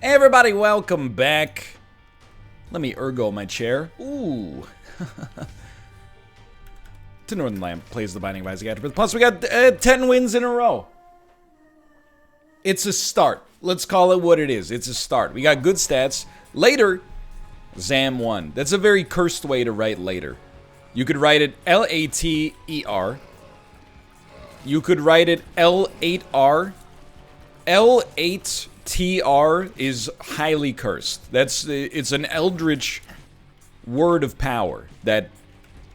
Hey everybody, welcome back. Let me ergo my chair. Ooh. To Northernlion plays the Binding of Isaac Afterbirth. Plus we got 10 wins in a row. It's a start. Let's call it what it is. It's a start. We got good stats. Later, Zam 1. That's a very cursed way to write later. You could write it L-A-T-E-R. You could write it L8R. L8TR is highly cursed. It's an eldritch word of power that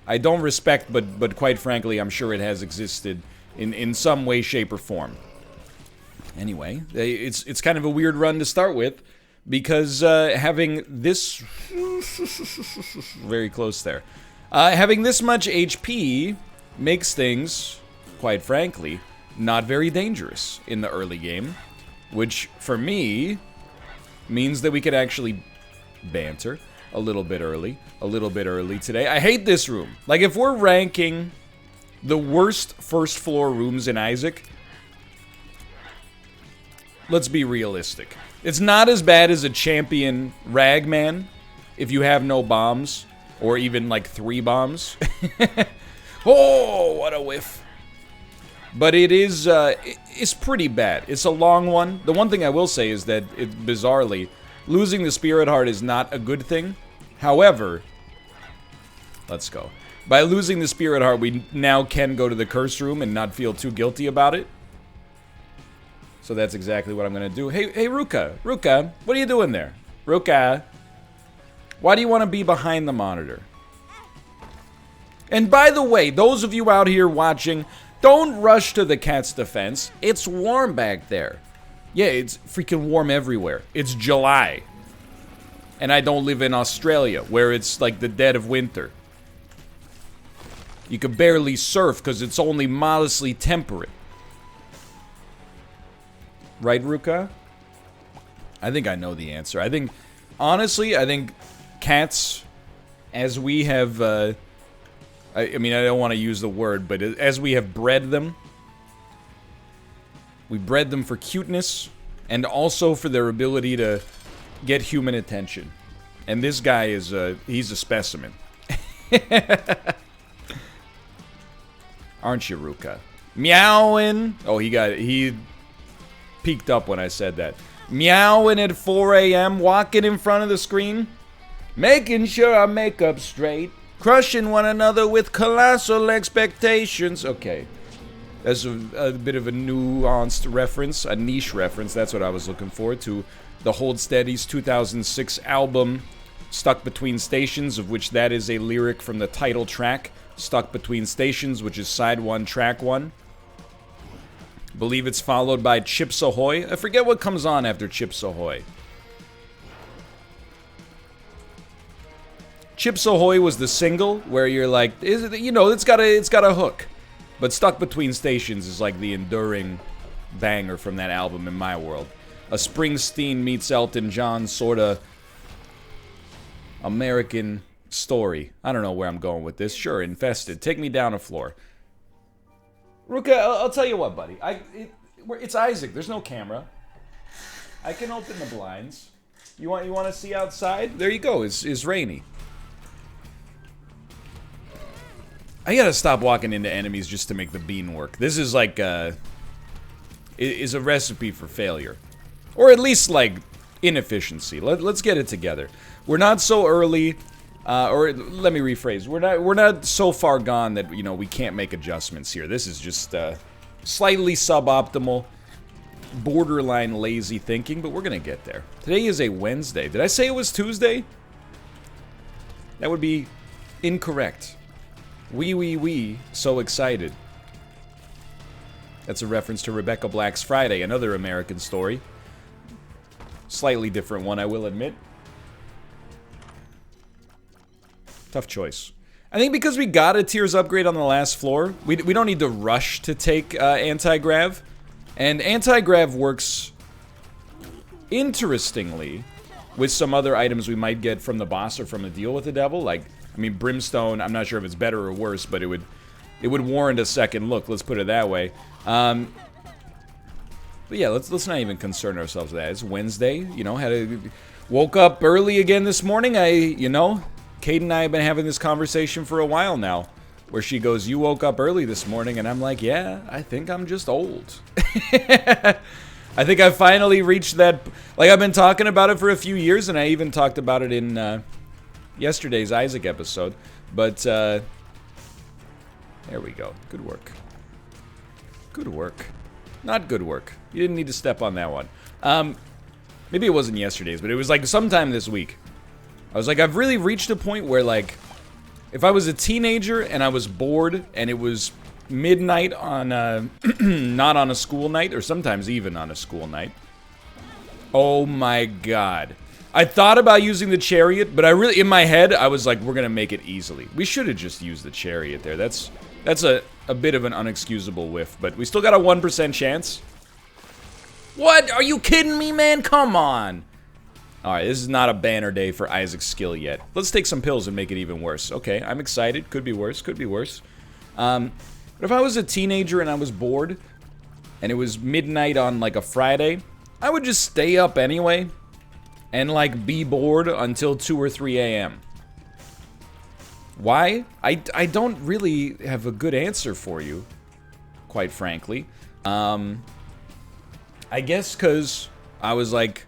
I don't respect, but quite frankly, I'm sure it has existed in some way, shape, or form. Anyway, it's kind of a weird run to start with, because having this... very close there. Having this much HP makes things, quite frankly, not very dangerous in the early game. Which, for me, means that we could actually banter a little bit early today. I hate this room. Like, if we're ranking the worst first floor rooms in Isaac, let's be realistic. It's not as bad as a champion ragman if you have no bombs, or even like 3 bombs. Oh, what a whiff. But it is, it's pretty bad. It's a long one. The one thing I will say is that, bizarrely, losing the Spirit Heart is not a good thing. However, let's go. By losing the Spirit Heart, we now can go to the Curse Room and not feel too guilty about it. So that's exactly what I'm going to do. Hey, Ruka. Ruka, what are you doing there? Ruka, why do you want to be behind the monitor? And by the way, those of you out here watching... don't rush to the cat's defense. It's warm back there. Yeah, it's freaking warm everywhere. It's July. And I don't live in Australia, where it's like the dead of winter. You can barely surf because it's only modestly temperate. Right, Ruka? I think I know the answer. I think, honestly, I think cats, as we have... I mean, I don't want to use the word, but as we have bred them, we bred them for cuteness and also for their ability to get human attention. And this guy is he's a specimen. Aren't you, Ruka? Meowing. Oh, he peeked up when I said that. Meowing at 4 a.m., walking in front of the screen, making sure our makeup's straight. Crushing one another with colossal expectations. Okay. That's a bit of a nuanced reference, a niche reference. That's what I was looking for, to the Hold Steady's 2006 album, Stuck Between Stations, of which that is a lyric from the title track, Stuck Between Stations, which is side 1, track 1. I believe it's followed by Chips Ahoy. I forget what comes on after Chips Ahoy. Chips Ahoy was the single where you're like, you know, it's got a hook. But Stuck Between Stations is like the enduring banger from that album in my world. A Springsteen meets Elton John sorta American story. I don't know where I'm going with this. Sure, Infested. Take me down a floor. Ruka, I'll tell you what, buddy. It's Isaac. There's no camera. I can open the blinds. You want to see outside? There you go. It's rainy. I gotta stop walking into enemies just to make the bean work. This is like, is a recipe for failure. Or at least, like, inefficiency. Let's get it together. We're not so early, or let me rephrase. We're not so far gone that, you know, we can't make adjustments here. This is just, slightly suboptimal, borderline lazy thinking, but we're gonna get there. Today is a Wednesday. Did I say it was Tuesday? That would be incorrect. Wee, so excited. That's a reference to Rebecca Black's Friday, another American story. Slightly different one, I will admit. Tough choice. I think because we got a Tears upgrade on the last floor, we don't need to rush to take anti-grav. And anti-grav works interestingly with some other items we might get from the boss or from a deal with the devil, like... I mean, Brimstone, I'm not sure if it's better or worse, but it would warrant a second look, let's put it that way. But yeah, let's not even concern ourselves with that. It's Wednesday, you know, woke up early again this morning. Kate and I have been having this conversation for a while now, where she goes, "You woke up early this morning," and I'm like, "Yeah, I think I'm just old." I think I finally reached that. Like, I've been talking about it for a few years, and I even talked about it in yesterday's Isaac episode. But there we go. Good work. Good work. Not good work. You didn't need to step on that one. Maybe it wasn't yesterday's, but it was like sometime this week. I was like, I've really reached a point where, like, if I was a teenager and I was bored and it was midnight on not on a school night, or sometimes even on a school night. Oh my god. I thought about using the chariot, but in my head, I was like, we're gonna make it easily. We should have just used the chariot there. That's a bit of an unexcusable whiff, but we still got a 1% chance. What? Are you kidding me, man? Come on. Alright, this is not a banner day for Isaac's skill yet. Let's take some pills and make it even worse. Okay, I'm excited. Could be worse. Could be worse. But if I was a teenager and I was bored, and it was midnight on, like, a Friday, I would just stay up anyway, and, like, be bored until 2 or 3 a.m. Why? I don't really have a good answer for you, quite frankly. I guess because I was like,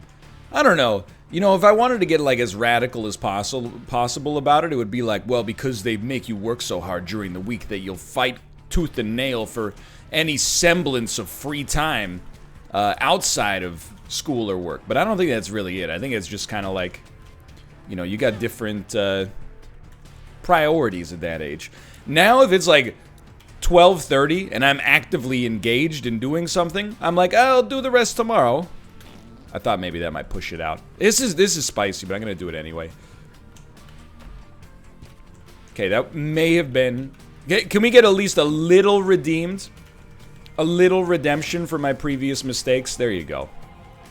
I don't know. You know, if I wanted to get, like, as radical as possible about it, it would be like, well, because they make you work so hard during the week that you'll fight tooth and nail for any semblance of free time outside of school or work. But I don't think that's really it. I think it's just kind of like, you know, you got different priorities at that age. Now, if it's like 12:30 and I'm actively engaged in doing something, I'm like, I'll do the rest tomorrow. I thought maybe that might push it out. This is spicy, but I'm gonna do it anyway. Okay, that may have been... Can we get at least a little redeemed? A little redemption for my previous mistakes? There you go.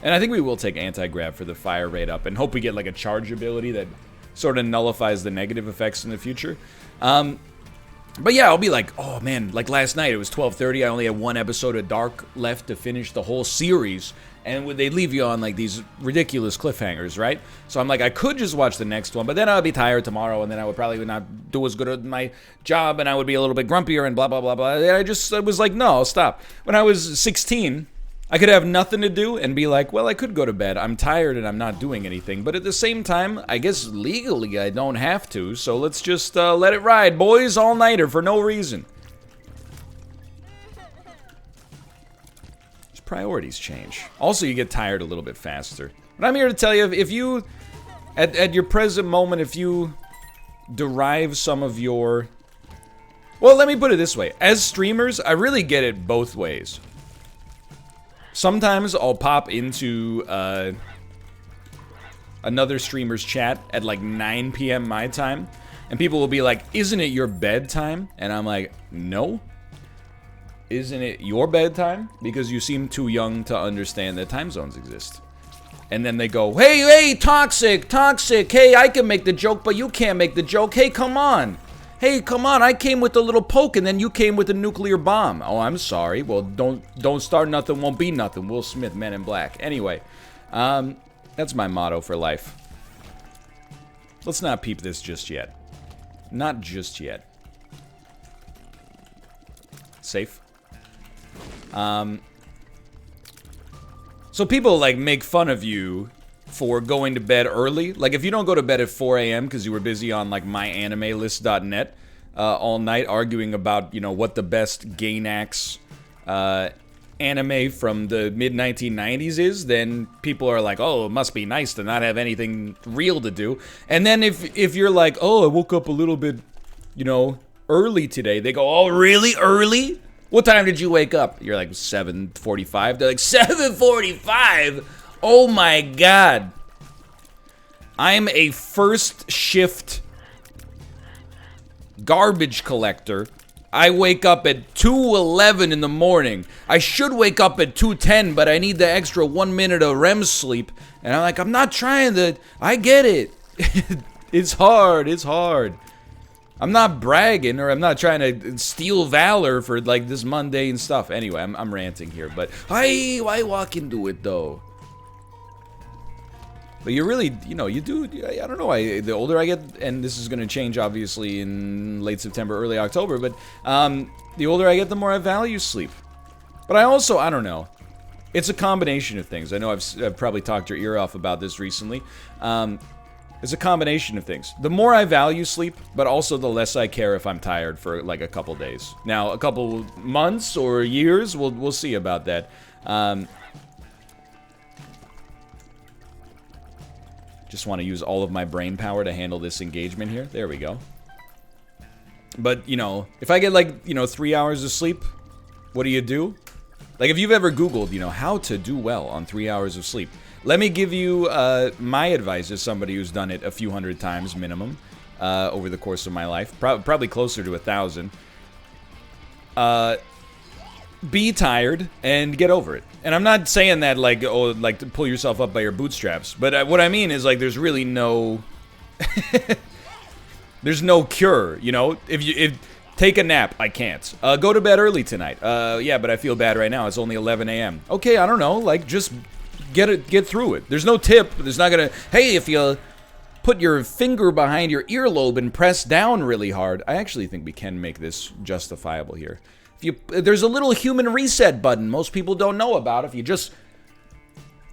And I think we will take anti-grav for the fire rate up and hope we get like a charge ability that sort of nullifies the negative effects in the future. But yeah, I'll be like, oh man, like last night it was 12:30. I only had one episode of Dark left to finish the whole series. And they leave you on like these ridiculous cliffhangers, right? So I'm like, I could just watch the next one, but then I would be tired tomorrow, and then I would probably not do as good at my job, and I would be a little bit grumpier, and blah, blah, blah, blah. And I was like, no, stop. When I was 16, I could have nothing to do and be like, well, I could go to bed. I'm tired and I'm not doing anything. But at the same time, I guess legally I don't have to, so let's just let it ride, boys, all-nighter for no reason. Priorities change. Also, you get tired a little bit faster. But I'm here to tell you, if you, at your present moment, if you derive some of your... Well, let me put it this way. As streamers, I really get it both ways. Sometimes I'll pop into another streamer's chat at like 9 p.m. my time, and people will be like, isn't it your bedtime? And I'm like, no. Isn't it your bedtime? Because you seem too young to understand that time zones exist. And then they go, hey, toxic, hey, I can make the joke, but you can't make the joke, hey, come on, I came with a little poke, and then you came with a nuclear bomb. Oh, I'm sorry, well, don't start nothing, won't be nothing, Will Smith, Men in Black. Anyway, that's my motto for life. Let's not peep this just yet. Not just yet. Safe. So people, like, make fun of you for going to bed early. Like, if you don't go to bed at 4 a.m. because you were busy on, like, myanimelist.net all night arguing about, you know, what the best Gainax anime from the mid-1990s is, then people are like, oh, it must be nice to not have anything real to do. And then if you're like, oh, I woke up a little bit, you know, early today, they go, oh, really? Early? What time did you wake up? You're like, 7:45. They're like, 7:45? Oh my god. I'm a first shift garbage collector. I wake up at 2:11 in the morning. I should wake up at 2:10, but I need the extra 1 minute of REM sleep. And I'm like, I'm not trying to... I get it. It's hard. I'm not bragging, or I'm not trying to steal valor for, like, this mundane stuff. Anyway, I'm ranting here, but why walk into it, though? But you really, you know, you do, I don't know, the older I get, and this is going to change, obviously, in late September, early October, but the older I get, the more I value sleep. But I also, I don't know, it's a combination of things. I know I've probably talked your ear off about this recently. It's a combination of things. The more I value sleep, but also the less I care if I'm tired for like a couple days. Now, a couple months or years, we'll see about that. Just want to use all of my brain power to handle this engagement here. There we go. But, you know, if I get like, you know, 3 hours of sleep, what do? Like, if you've ever Googled, you know, how to do well on 3 hours of sleep, let me give you my advice as somebody who's done it a few hundred times minimum over the course of my life. Probably closer to 1,000. Be tired and get over it. And I'm not saying that like, oh, like to pull yourself up by your bootstraps. But what I mean is like there's really no... there's no cure, you know? If take a nap, I can't. Go to bed early tonight. Yeah, but I feel bad right now. It's only 11 a.m. Okay, I don't know. Like, just... Get through it. There's no tip. There's not gonna, hey, if you put your finger behind your earlobe and press down really hard. I actually think we can make this justifiable here. There's a little human reset button most people don't know about. If you just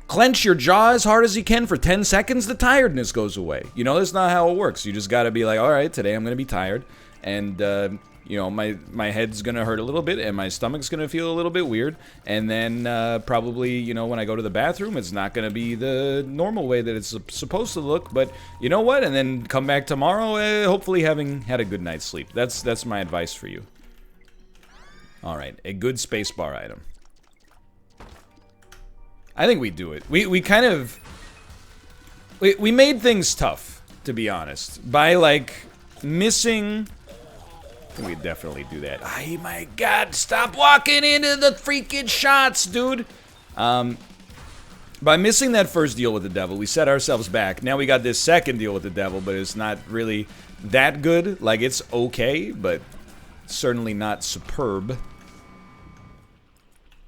clench your jaw as hard as you can for 10 seconds, the tiredness goes away. You know, that's not how it works. You just gotta be like, all right, today I'm gonna be tired. And, you know, my head's gonna hurt a little bit, and my stomach's gonna feel a little bit weird, and then probably, you know, when I go to the bathroom, it's not gonna be the normal way that it's supposed to look, but you know what? And then come back tomorrow, hopefully having had a good night's sleep. That's my advice for you. All right, a good spacebar item. I think we do it. We kind of we made things tough, to be honest, by like missing. We definitely do that. Oh my god, stop walking into the freaking shots, dude. By missing that first deal with the devil, we set ourselves back. Now we got this second deal with the devil, but it's not really that good. Like, it's okay, but certainly not superb.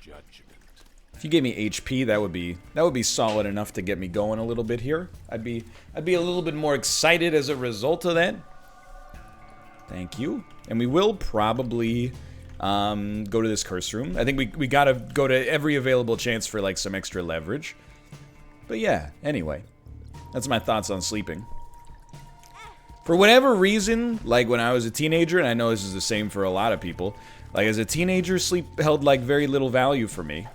Judgment. If you gave me HP, that would be solid enough to get me going a little bit here. I'd be a little bit more excited as a result of that. Thank you. And we will probably go to this curse room. I think we gotta go to every available chance for like some extra leverage. But yeah, anyway. That's my thoughts on sleeping. For whatever reason, like when I was a teenager, and I know this is the same for a lot of people, like as a teenager, sleep held like very little value for me.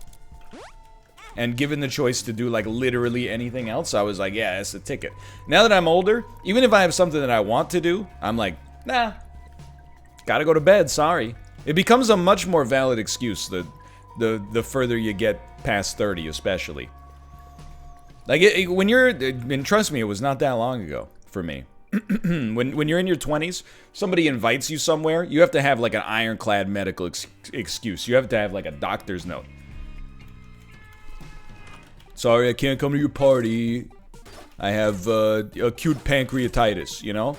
And given the choice to do like literally anything else, I was like, yeah, that's the ticket. Now that I'm older, even if I have something that I want to do, I'm like, nah. Gotta go to bed, sorry. It becomes a much more valid excuse the further you get past 30, especially. Like, when you're, and trust me, it was not that long ago for me. when you're in your 20s, somebody invites you somewhere, you have to have like an ironclad medical excuse. You have to have like a doctor's note. Sorry, I can't come to your party. I have acute pancreatitis, you know?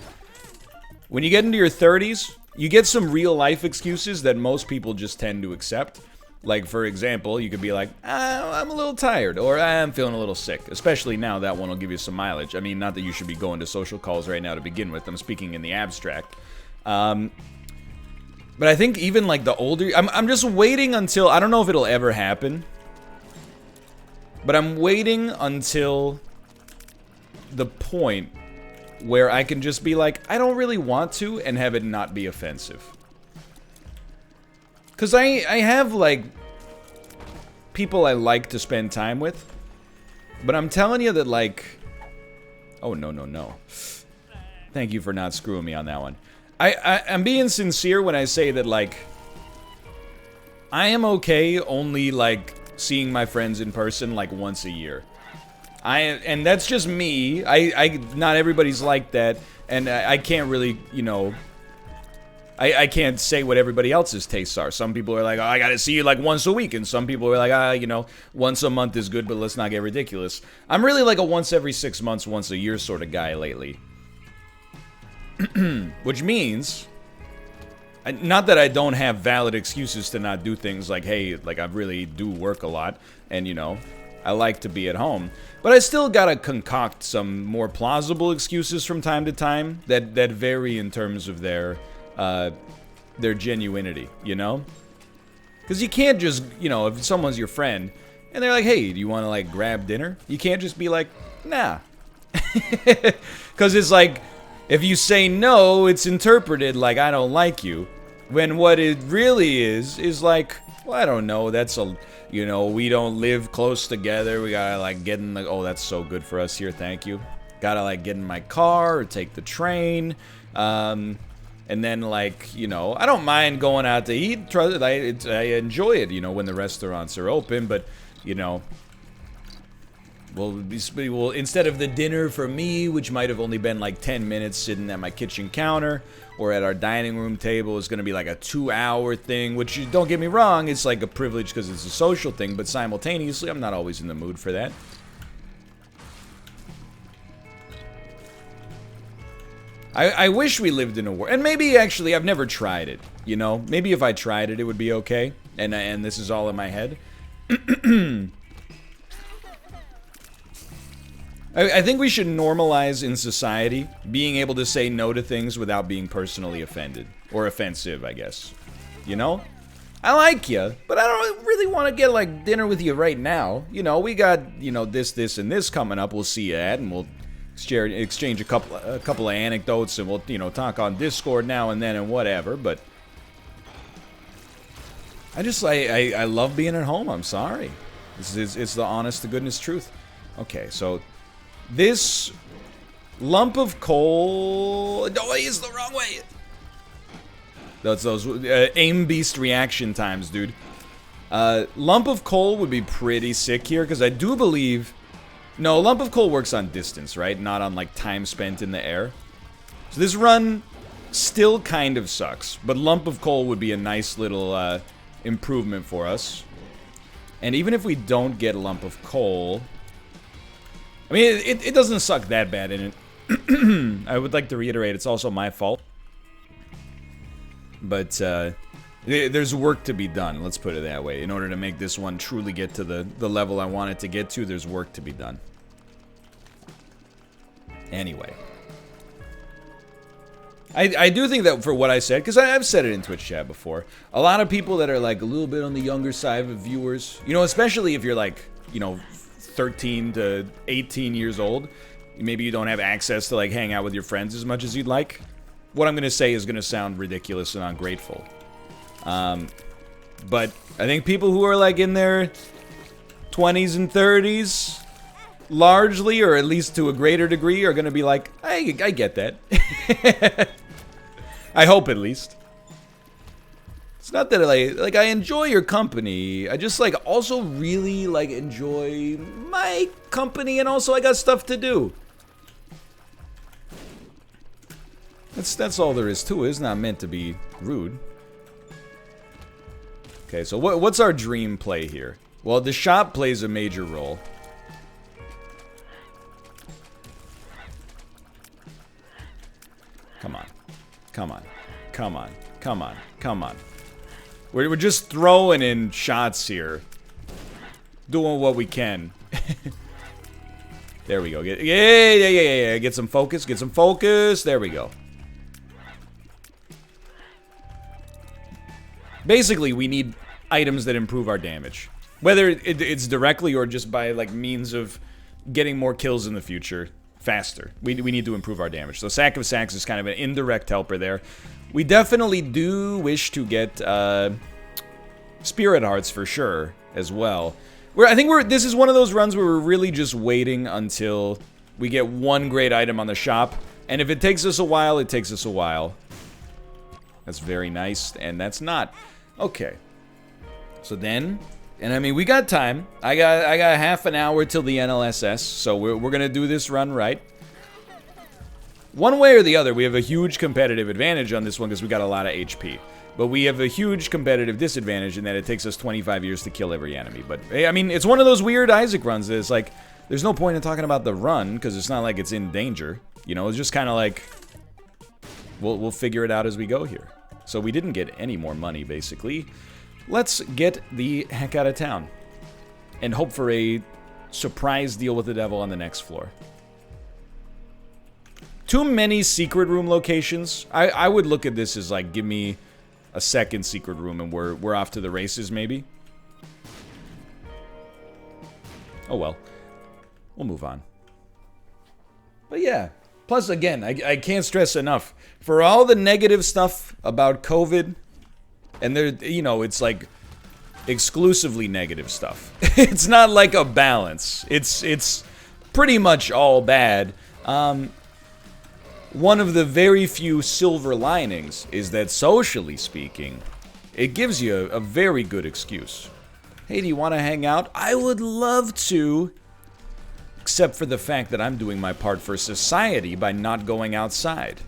When you get into your 30s, you get some real life excuses that most people just tend to accept. Like, for example, you could be like, I'm a little tired, or I'm feeling a little sick. Especially now, that one will give you some mileage. I mean, not that you should be going to social calls right now to begin with. I'm speaking in the abstract. But I think even, like, the older... I'm just waiting until... I don't know if it'll ever happen. But I'm waiting until the point where I can just be like, I don't really want to, and have it not be offensive. Because I have, like, people I like to spend time with. But I'm telling you that, like... Oh, no. Thank you for not screwing me on that one. I'm being sincere when I say that, like... I am okay only, like, seeing my friends in person, like, once a year. And that's just me. Not everybody's like that, and I can't really, you know, I can't say what everybody else's tastes are. Some people are like, oh, I gotta see you like once a week, and some people are like, you know, once a month is good, but let's not get ridiculous. I'm really like a once every 6 months, once a year sort of guy lately. Which means, not that I don't have valid excuses to not do things like, hey, like I really do work a lot, and you know, I like to be at home. But I still gotta concoct some more plausible excuses from time to time that vary in terms of their genuinity, you know? Because you can't just, you know, if someone's your friend, and they're like, hey, do you want to, like, grab dinner? You can't just be like, nah. Because it's like, if you say no, it's interpreted like I don't like you. When what it really is like, well, I don't know, that's a, you know, we don't live close together. We gotta, like, get in the, oh, that's so good for us here, thank you. Gotta, like, get in my car or take the train. And then, like, you know, I don't mind going out to eat. I enjoy it, you know, when the restaurants are open, but, you know, well, instead of the dinner for me, which might have only been like 10 minutes sitting at my kitchen counter or at our dining room table, is going to be like a 2-hour thing, which, don't get me wrong, it's like a privilege because it's a social thing, but simultaneously, I'm not always in the mood for that. I wish we lived in a world, and maybe actually I've never tried it, you know? Maybe if I tried it, it would be okay, and this is all in my head. I think we should normalize in society being able to say no to things without being personally offended. Or offensive, I guess. You know? I like you, but I don't really want to get, like, dinner with you right now. You know, we got, you know, this, and this coming up. We'll see you at, and we'll exchange a couple of anecdotes, and we'll, you know, talk on Discord now and then and whatever, but I love being at home. I'm sorry. It's the honest to goodness truth. Okay, so this lump of coal, no, it's the wrong way. That's those aim beast reaction times, dude. Lump of coal would be pretty sick here, because I do believe, no, lump of coal works on distance, right? Not on, like, time spent in the air. So this run still kind of sucks, but lump of coal would be a nice little improvement for us. And even if we don't get a lump of coal, I mean, it doesn't suck that bad in it. I would like to reiterate, it's also my fault. But there's work to be done, let's put it that way. In order to make this one truly get to the level I want it to get to, there's work to be done. Anyway. I do think that for what I said, because I've said it in Twitch chat before, a lot of people that are, like, a little bit on the younger side of viewers, you know, especially if you're, like, you know, 13 to 18 years old, maybe you don't have access to, like, hang out with your friends as much as you'd like. What I'm going to say is going to sound ridiculous and ungrateful. But I think people who are, like, in their 20s and 30s, largely, or at least to a greater degree, are going to be like, I get that. I hope, at least. It's not that I enjoy your company. I just, like, also really, like, enjoy my company, and also I got stuff to do. That's all there is to it. It's not meant to be rude. Okay, so what's our dream play here? Well, the shop plays a major role. Come on. Come on. Come on. Come on. Come on. We're just throwing in shots here. Doing what we can. There we go. Yeah. Get some focus. Get some focus. There we go. Basically, we need items that improve our damage. Whether it's directly or just by, like, means of getting more kills in the future faster. We need to improve our damage. So Sack of Sacks is kind of an indirect helper there. We definitely do wish to get Spirit Hearts for sure as well. I think this is one of those runs where we're really just waiting until we get one great item on the shop. And if it takes us a while, it takes us a while. That's very nice, and that's not. Okay. So then, and I mean, we got time. I got half an hour till the NLSS, so we're gonna do this run right. One way or the other, we have a huge competitive advantage on this one because we got a lot of HP. But we have a huge competitive disadvantage in that it takes us 25 years to kill every enemy. But, I mean, it's one of those weird Isaac runs that it's like, there's no point in talking about the run because it's not like it's in danger. You know, it's just kind of like, we'll figure it out as we go here. So we didn't get any more money, basically. Let's get the heck out of town. And hope for a surprise deal with the devil on the next floor. Too many secret room locations. I would look at this as like, give me a second secret room and we're off to the races, maybe. Oh well. We'll move on. But yeah. Plus, again, I can't stress enough. For all the negative stuff about COVID, and there, you know, it's like exclusively negative stuff. It's not like a balance. It's pretty much all bad. One of the very few silver linings is that, socially speaking, it gives you a very good excuse. Hey, do you want to hang out? I would love to. Except for the fact that I'm doing my part for society by not going outside.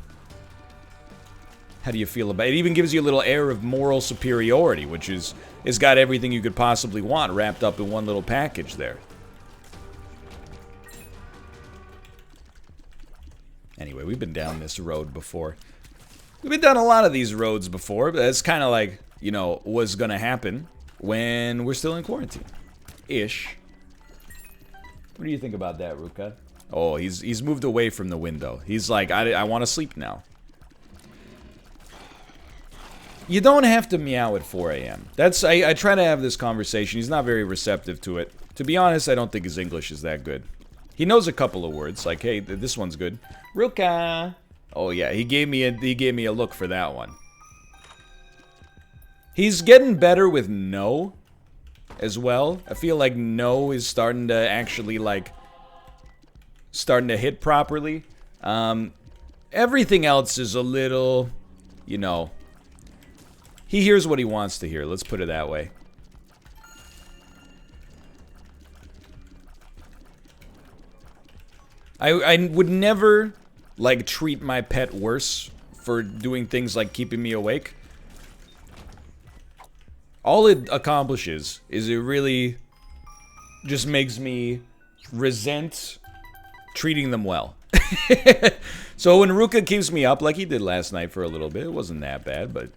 How do you feel about it? It even gives you a little air of moral superiority, which is, it's got everything you could possibly want wrapped up in one little package there. Anyway, we've been down this road before. We've been down a lot of these roads before, but it's kind of like, you know, what's gonna happen when we're still in quarantine. Ish. What do you think about that, Ruka? Oh, he's moved away from the window. He's like, I want to sleep now. You don't have to meow at 4 a.m. That's, I try to have this conversation. He's not very receptive to it. To be honest, I don't think his English is that good. He knows a couple of words, like, hey, this one's good. Ruka. Oh yeah, he gave me a look for that one. He's getting better with no as well. I feel like no is starting to actually, like, starting to hit properly. Everything else is a little, you know, he hears what he wants to hear, let's put it that way. I would never, like, treat my pet worse for doing things like keeping me awake. All it accomplishes is it really just makes me resent treating them well. So when Ruka keeps me up like he did last night for a little bit, it wasn't that bad, but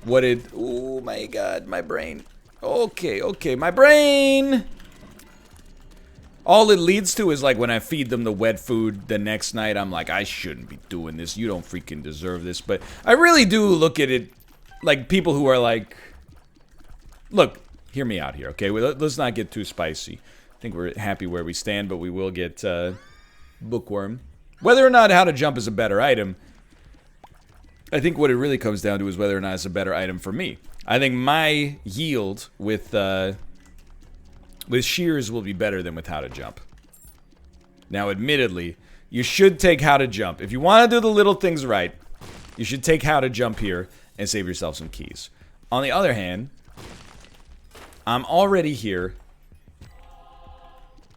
what it, oh my god, my brain. Okay, my brain. All it leads to is, like, when I feed them the wet food the next night, I'm like, I shouldn't be doing this. You don't freaking deserve this. But I really do look at it like people who are like, look, hear me out here, okay? Let's not get too spicy. I think we're happy where we stand, but we will get bookworm. Whether or not How to Jump is a better item, I think what it really comes down to is whether or not it's a better item for me. I think my yield with shears will be better than with How to Jump. Now, admittedly, you should take How to Jump. If you want to do the little things right, you should take How to Jump here and save yourself some keys. On the other hand, I'm already here,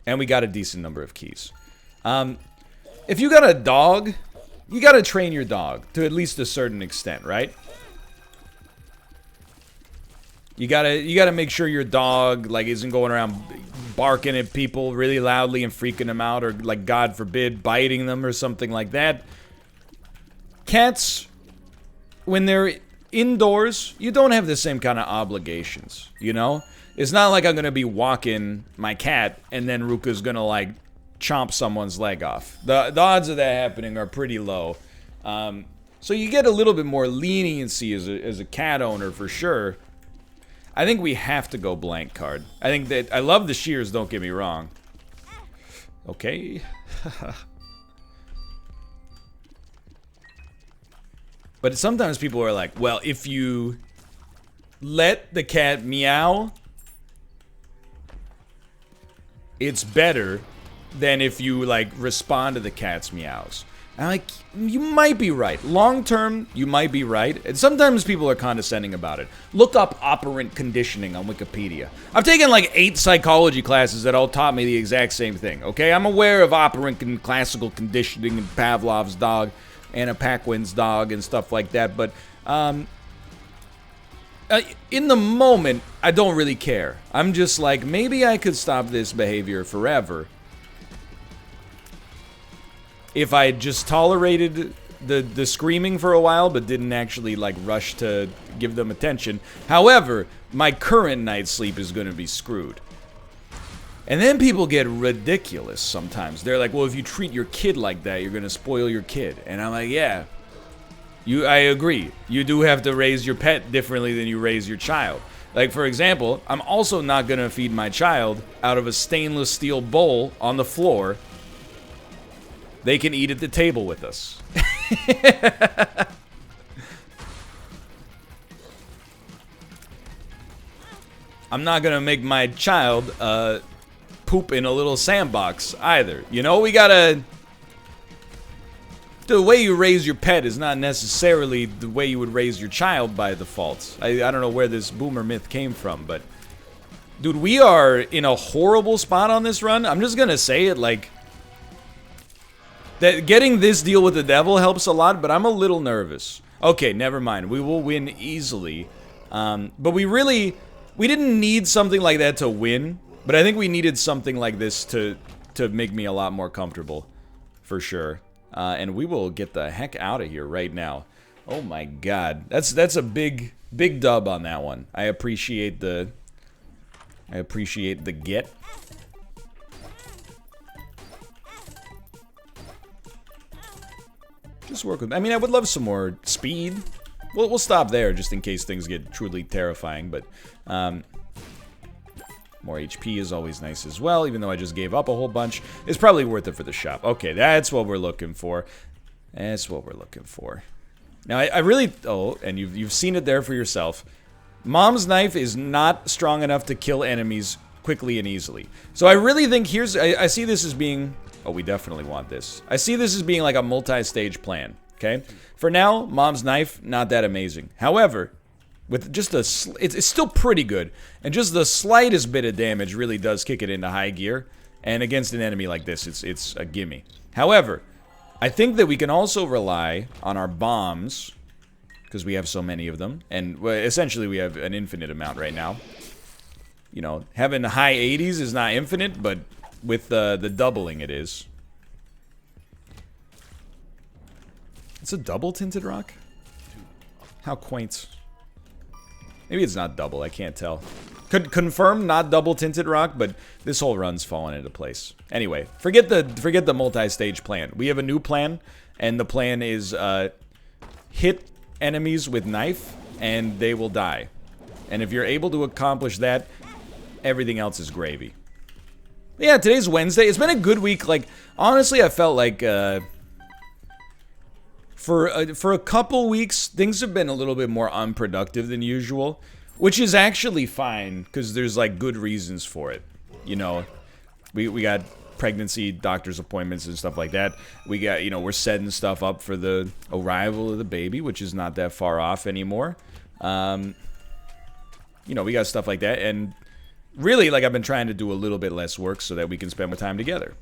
and we got a decent number of keys. If you got a dog, you got to train your dog to at least a certain extent, right? You gotta make sure your dog, like, isn't going around barking at people really loudly and freaking them out, or, like, God forbid, biting them or something like that. Cats, when they're indoors, you don't have the same kind of obligations, you know? It's not like I'm gonna be walking my cat and then Ruka's gonna, like, chomp someone's leg off. The odds of that happening are pretty low. So you get a little bit more leniency as a cat owner, for sure. I think we have to go blank card. I think that, I love the shears, don't get me wrong. Okay. But sometimes people are like, well, if you let the cat meow, it's better than if you, like, respond to the cat's meows. I'm like, you might be right. Long term, you might be right. And sometimes people are condescending about it. Look up operant conditioning on Wikipedia. I've taken like 8 psychology classes that all taught me the exact same thing, okay? I'm aware of operant and classical conditioning and Pavlov's dog, Anna Paquin's dog, and stuff like that. But in the moment, I don't really care. I'm just like, maybe I could stop this behavior forever if I just tolerated the screaming for a while, but didn't actually like rush to give them attention. However, my current night's sleep is going to be screwed. And then people get ridiculous sometimes. They're like, well, if you treat your kid like that, you're going to spoil your kid. And I'm like, yeah, I agree. You do have to raise your pet differently than you raise your child. Like, for example, I'm also not going to feed my child out of a stainless steel bowl on the floor. They can eat at the table with us. I'm not going to make my child poop in a little sandbox either. You know, we gotta... The way you raise your pet is not necessarily the way you would raise your child by default. I don't know where this boomer myth came from, but... Dude, we are in a horrible spot on this run. I'm just gonna say it, like... That getting this deal with the devil helps a lot, but I'm a little nervous. Okay, never mind. We will win easily. But we didn't need something like that to win. But I think we needed something like this to make me a lot more comfortable, for sure. And we will get the heck out of here right now. Oh my god, that's a big dub on that one. I appreciate the get. Just work with. I mean, I would love some more speed. We'll stop there just in case things get truly terrifying, but. More HP is always nice as well, even though I just gave up a whole bunch. It's probably worth it for the shop. Okay, that's what we're looking for. That's what we're looking for. Now, I really... Oh, and you've seen it there for yourself. Mom's knife is not strong enough to kill enemies quickly and easily. So I really think here's... I see this as being... Oh, we definitely want this. I see this as being like a multi-stage plan, okay? For now, Mom's knife, not that amazing. However... With just it's still pretty good, and just the slightest bit of damage really does kick it into high gear. And against an enemy like this, it's a gimme. However, I think that we can also rely on our bombs because we have so many of them, and well, essentially we have an infinite amount right now. You know, having the high 80s is not infinite, but with the doubling, it is. It's a double tinted rock. How quaint. Maybe it's not double, I can't tell. Could confirm not double tinted rock, but this whole run's fallen into place. Anyway, forget the multi-stage plan. We have a new plan, and the plan is hit enemies with knife, and they will die. And if you're able to accomplish that, everything else is gravy. Yeah, today's Wednesday. It's been a good week. Like, honestly, I felt like for a couple weeks, things have been a little bit more unproductive than usual, which is actually fine, because there's, like, good reasons for it. You know, we got pregnancy doctor's appointments and stuff like that. We got, you know, we're setting stuff up for the arrival of the baby, which is not that far off anymore. You know, we got stuff like that, and really, like, I've been trying to do a little bit less work so that we can spend more time together.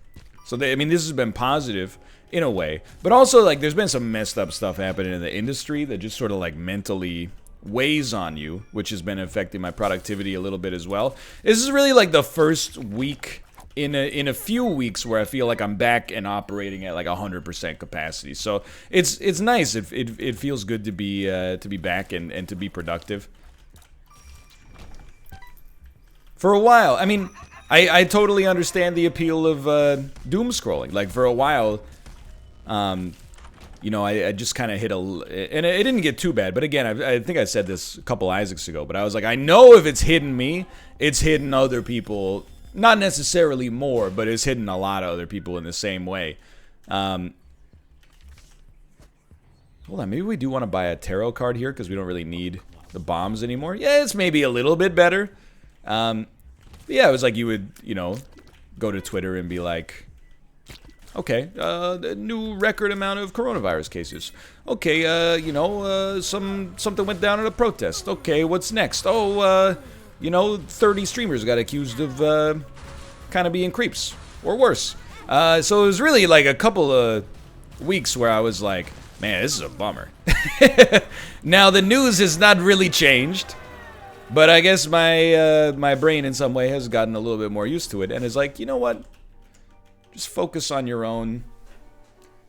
So, I mean, this has been positive in a way, but also, like, there's been some messed up stuff happening in the industry that just sort of, like, mentally weighs on you, which has been affecting my productivity a little bit as well. This is really, like, the first week in a few weeks where I feel like I'm back and operating at, like, 100% capacity. So, it's nice. It feels good to be back and to be productive. For a while, I mean, I totally understand the appeal of doom scrolling. Like, for a while, you know, I just kind of hit and it didn't get too bad. But again, I think I said this a couple Isaacs ago, but I was like, I know if it's hidden me, it's hidden other people. Not necessarily more, but it's hidden a lot of other people in the same way. Hold on, maybe we do want to buy a tarot card here because we don't really need the bombs anymore. Yeah, it's maybe a little bit better. But yeah, it was like you would, you know, go to Twitter and be like, okay, new record amount of coronavirus cases. Okay, you know, something went down at a protest. Okay, what's next? Oh, you know, 30 streamers got accused of kind of being creeps or worse. So it was really like a couple of weeks where I was like, man, this is a bummer. Now the news has not really changed, but I guess my brain in some way has gotten a little bit more used to it and is like, you know what? Just focus on your own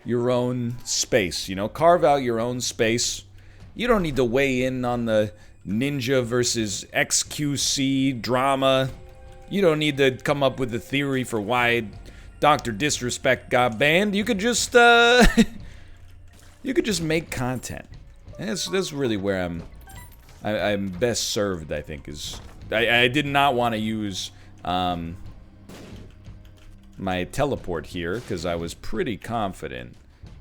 your own space, you know? Carve out your own space. You don't need to weigh in on the Ninja versus XQC drama. You don't need to come up with a theory for why Dr. Disrespect got banned. You could just, you could just make content. And that's really where I'm best served, I think, is... I did not want to use, my teleport here, because I was pretty confident.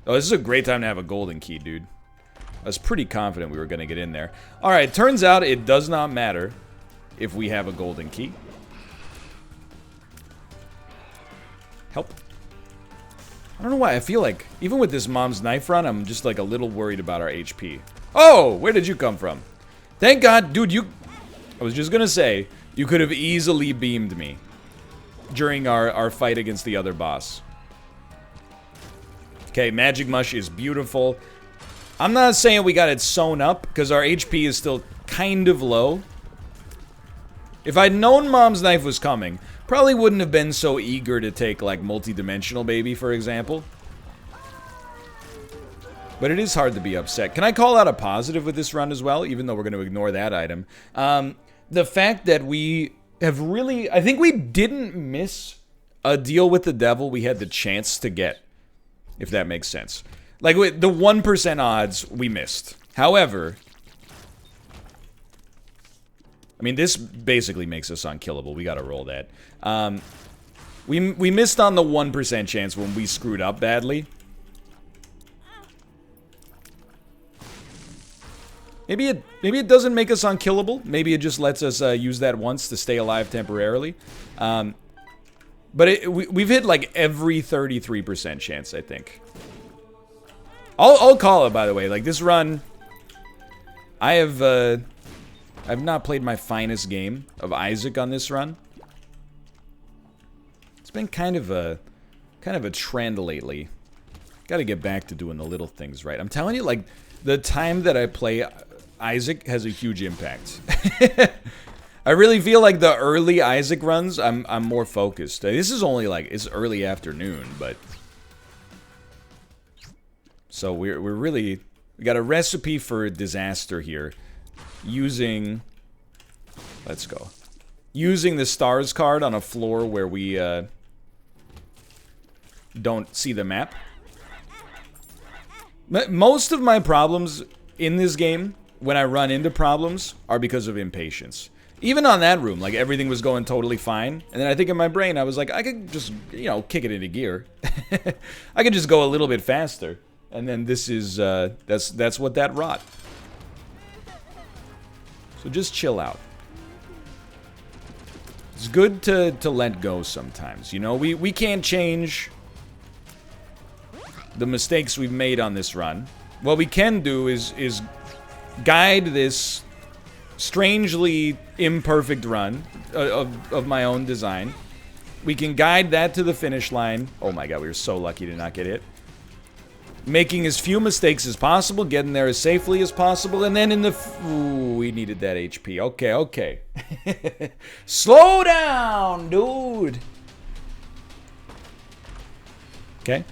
Oh, this is a great time to have a golden key, dude. I was pretty confident we were going to get in there. Alright, turns out it does not matter if we have a golden key. Help. I don't know why, I feel like, even with this mom's knife run, I'm just like a little worried about our HP. Oh, where did you come from? Thank God, dude, you... I was just gonna say, you could have easily beamed me during our fight against the other boss. Okay, Magic Mush is beautiful. I'm not saying we got it sewn up, because our HP is still kind of low. If I'd known Mom's Knife was coming, probably wouldn't have been so eager to take, like, Multi-Dimensional Baby, for example. But it is hard to be upset. Can I call out a positive with this run as well, even though we're going to ignore that item? The fact that we have really... I think we didn't miss a deal with the devil we had the chance to get, if that makes sense. Like, with the 1% odds, we missed. However... I mean, this basically makes us unkillable. We gotta roll that. We missed on the 1% chance when we screwed up badly. Maybe it doesn't make us unkillable. Maybe it just lets us use that once to stay alive temporarily. But we've hit like every 33% chance, I think. I'll call it, by the way. Like, this run, I've not played my finest game of Isaac on this run. It's been kind of a trend lately. Gotta get back to doing the little things right. I'm telling you, like, the time that I play Isaac has a huge impact. I really feel like the early Isaac runs, I'm more focused. This is only like, it's early afternoon, but... So we're really... We got a recipe for disaster here. Using... Let's go. Using the stars card on a floor where we, don't see the map. Most of my problems in this game, when I run into problems, are because of impatience. Even on that room, like, everything was going totally fine. And then I think in my brain, I was like, I could just, you know, kick it into gear. I could just go a little bit faster. And then this is, that's what that wrought. So just chill out. It's good to let go sometimes, you know? We can't change the mistakes we've made on this run. What we can do is guide this strangely imperfect run of my own design. We can guide that to the finish line. Oh my god, we were so lucky to not get hit. Making as few mistakes as possible, getting there as safely as possible, and then in the... Ooh, we needed that HP. Okay, okay. Slow down, dude! Okay.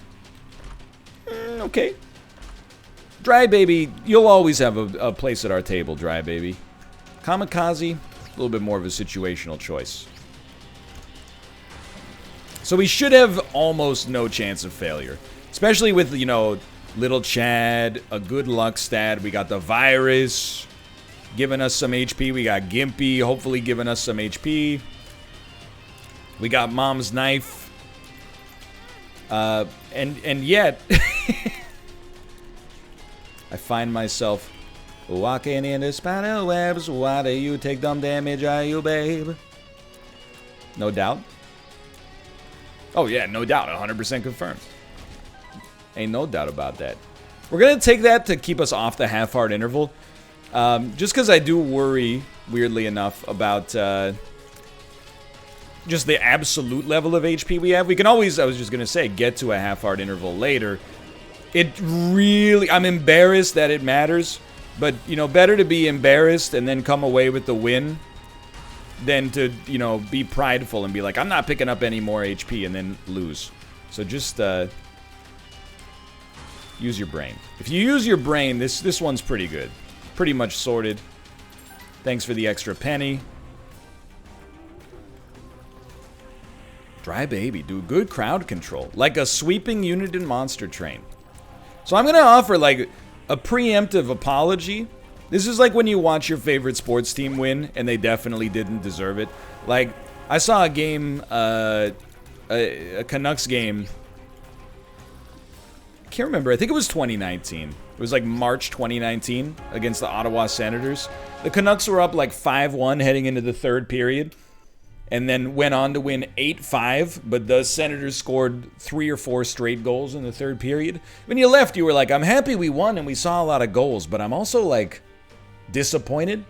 Okay. Dry Baby, you'll always have a place at our table, Dry Baby. Kamikaze, a little bit more of a situational choice. So we should have almost no chance of failure. Especially with, you know, Little Chad, a good luck stat. We got the virus giving us some HP. We got Gimpy hopefully giving us some HP. We got Mom's Knife. And yet... I find myself walking in the spider webs. Why do you take dumb damage, are you, babe? No doubt. Oh yeah, no doubt. 100% confirmed. Ain't no doubt about that. We're gonna take that to keep us off the half-heart interval. Just because I do worry, weirdly enough, about just the absolute level of HP we have. We can always, I was just gonna say, get to a half-heart interval later. It really, I'm embarrassed that it matters, but, you know, better to be embarrassed and then come away with the win than to, you know, be prideful and be like, I'm not picking up any more HP and then lose. So just, Use your brain. If you use your brain, this one's pretty good. Pretty much sorted. Thanks for the extra penny. Dry baby, do good crowd control. Like a sweeping unit in Monster Train. So I'm gonna offer like a preemptive apology. This is like when you watch your favorite sports team win and they definitely didn't deserve it. Like, I saw a game, a Canucks game. I can't remember. I think it was 2019. It was like March 2019 against the Ottawa Senators. The Canucks were up like 5-1 heading into the third period. And then went on to win 8-5, but the Senators scored 3 or 4 straight goals in the third period. When you left, you were like, I'm happy we won and we saw a lot of goals, but I'm also like disappointed.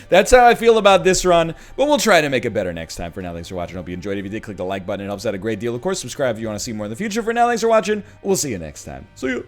That's how I feel about this run, but we'll try to make it better next time. For now, thanks for watching. Hope you enjoyed. If you did, click the like button. It helps out a great deal. Of course, subscribe if you want to see more in the future. For now, thanks for watching. We'll see you next time. See you.